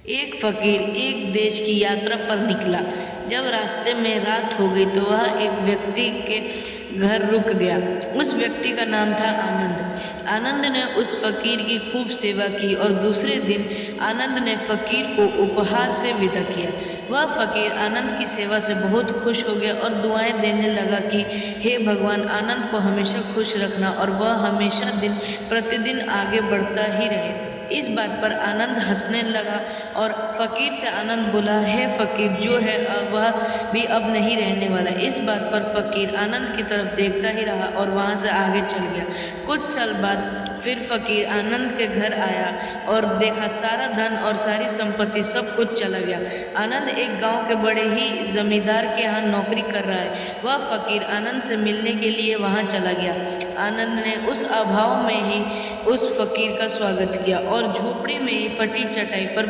एक फकीर एक देश की यात्रा पर निकला। जब रास्ते में रात हो गई तो वह एक व्यक्ति के घर रुक गया। उस व्यक्ति का नाम था आनंद। आनंद ने उस फकीर की खूब सेवा की और दूसरे दिन आनंद ने फकीर को उपहार से विदा किया। वह फकीर आनंद की सेवा से बहुत खुश हो गया और दुआएं देने लगा कि हे भगवान, आनंद को हमेशा खुश रखना और वह हमेशा दिन प्रतिदिन आगे बढ़ता ही रहे। इस बात पर आनंद हंसने लगा और फकीर से आनंद बोला, हे फकीर, जो है वह भी अब नहीं रहने वाला। इस बात पर फकीर आनंद की तरफ देखता ही रहा और वहां से आगे चल गया। कुछ साल बाद फिर फकीर आनंद के घर आया और देखा सारा धन और सारी संपत्ति सब कुछ चला गया। आनंद एक गांव के बड़े ही जमींदार के यहाँ नौकरी कर रहा है। वह फकीर आनंद से मिलने के लिए वहां चला गया। आनंद ने उस अभाव में ही उस फकीर का स्वागत किया और झोपड़ी में ही फटी चटाई पर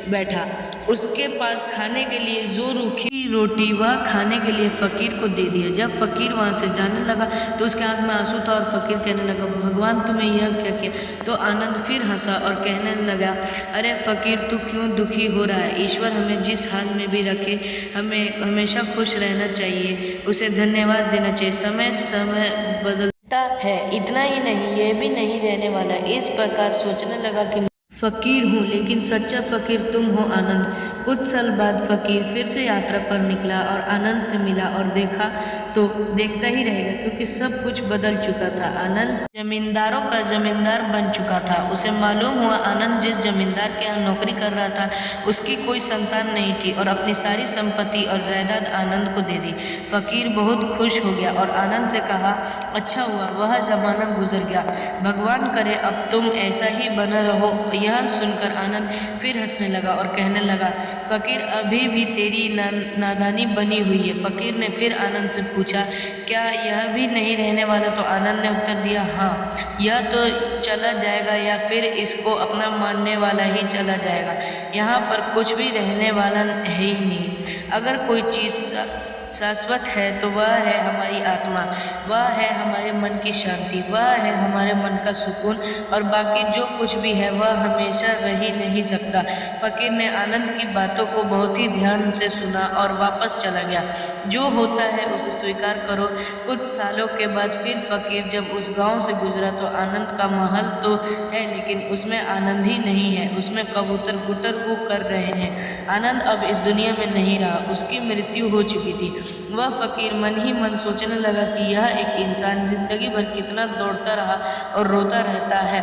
बैठा। उसके पास खाने के लिए जो रूखी रोटी वह खाने के लिए फकीर को दे दिया। जब फकीर वहां से जाने लगा तो उसके आंख में आंसू था और फकीर कहने लगा, भगवान तुम्हें यह क्या किया? तो आनंद फिर हंसा और कहने लगा, अरे फकीर, तू क्यों दुखी हो रहा है? ईश्वर हमें जिस हाल में भी रखे हमें हमेशा खुश रहना चाहिए, उसे धन्यवाद देना चाहिए। समय समय बदलता है, इतना ही नहीं, यह भी नहीं रहने वाला। इस प्रकार सोचने लगा कि फकीर हूँ लेकिन सच्चा फकीर तुम हो आनंद। कुछ साल बाद फकीर फिर से यात्रा पर निकला और आनंद से मिला और देखा तो देखता ही रहेगा क्योंकि सब कुछ बदल चुका था। आनंद जमींदारों का जमींदार बन चुका था। उसे मालूम हुआ आनंद जिस जमींदार के यहाँ नौकरी कर रहा था उसकी कोई संतान नहीं थी और अपनी सारी संपत्ति और जायदाद आनंद को दे दी। फकीर बहुत खुश हो गया और आनंद से कहा, अच्छा हुआ वह जमाना गुजर गया, भगवान करे अब तुम ऐसा ही बना रहो। यह सुनकर आनंद फिर हंसने लगा और कहने लगा, फकीर, अभी भी तेरी नादानी बनी हुई है। फकीर ने फिर आनंद से पूछा, क्या यह भी नहीं रहने वाला? तो आनंद ने उत्तर दिया, हाँ, यह तो चला जाएगा या फिर इसको अपना मानने वाला ही चला जाएगा। यहाँ पर कुछ भी रहने वाला है ही नहीं। अगर कोई चीज़ शाश्वत है तो वह है हमारी आत्मा, वह है हमारे मन की शांति, वह है हमारे मन का सुकून, और बाकी जो कुछ भी है वह हमेशा रह ही नहीं सकता। फकीर ने आनंद की बातों को बहुत ही ध्यान से सुना और वापस चला गया। जो होता है उसे स्वीकार करो। कुछ सालों के बाद फिर फकीर जब उस गांव से गुजरा तो आनंद का महल तो है लेकिन उसमें आनंद ही नहीं है। उसमें कबूतर गुटर गु कर रहे हैं। आनंद अब इस दुनिया में नहीं रहा, उसकी मृत्यु हो चुकी थी। वह फकीर मन ही मन सोचने लगा कि यह एक इंसान जिंदगी भर कितना दौड़ता रहा और रोता रहता है,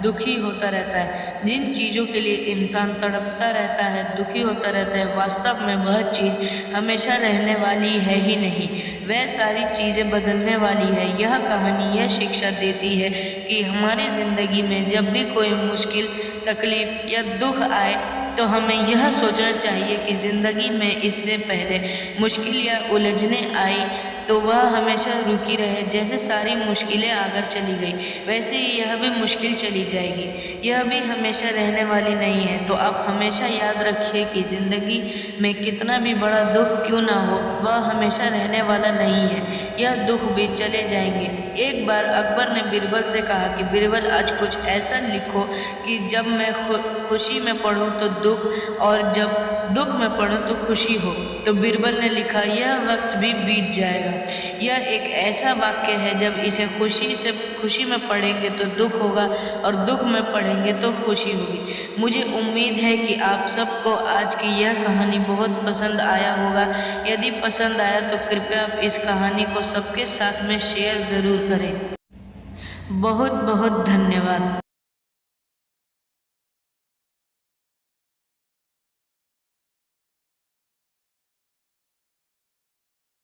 दुखी होता रहता है। जिन चीज़ों के लिए इंसान तड़पता रहता है, दुखी होता रहता है, वास्तव में वह चीज़ हमेशा रहने वाली है ही नहीं। वह सारी चीज़ें बदलने वाली है। यह कहानी यह शिक्षा देती है कि हमारी ज़िंदगी में जब भी कोई मुश्किल, तकलीफ या दुख आए तो हमें यह सोचना चाहिए कि ज़िंदगी में इससे पहले मुश्किल या उलझने आई तो वह हमेशा रुकी रहे। जैसे सारी मुश्किलें आकर चली गई वैसे ही यह भी मुश्किल चली जाएगी, यह भी हमेशा रहने वाली नहीं है। तो आप हमेशा याद रखिए कि ज़िंदगी में कितना भी बड़ा दुख क्यों ना हो, वह हमेशा रहने वाला नहीं है। यह दुख भी चले जाएंगे। एक बार अकबर ने बीरबल से कहा कि बीरबल, आज कुछ ऐसा लिखो कि जब मैं खुशी में पढ़ूं तो दुख और जब दुख में पढ़ूं तो खुशी हो। तो बीरबल ने लिखा, यह वक्त भी बीत जाएगा। यह एक ऐसा वाक्य है, जब इसे खुशी में पढ़ेंगे तो दुख होगा और दुख में पढ़ेंगे तो खुशी होगी। मुझे उम्मीद है कि आप सबको आज की यह कहानी बहुत पसंद आया होगा। यदि पसंद आया तो कृपया आप इस कहानी को सबके साथ में शेयर ज़रूर करें। बहुत बहुत धन्यवाद।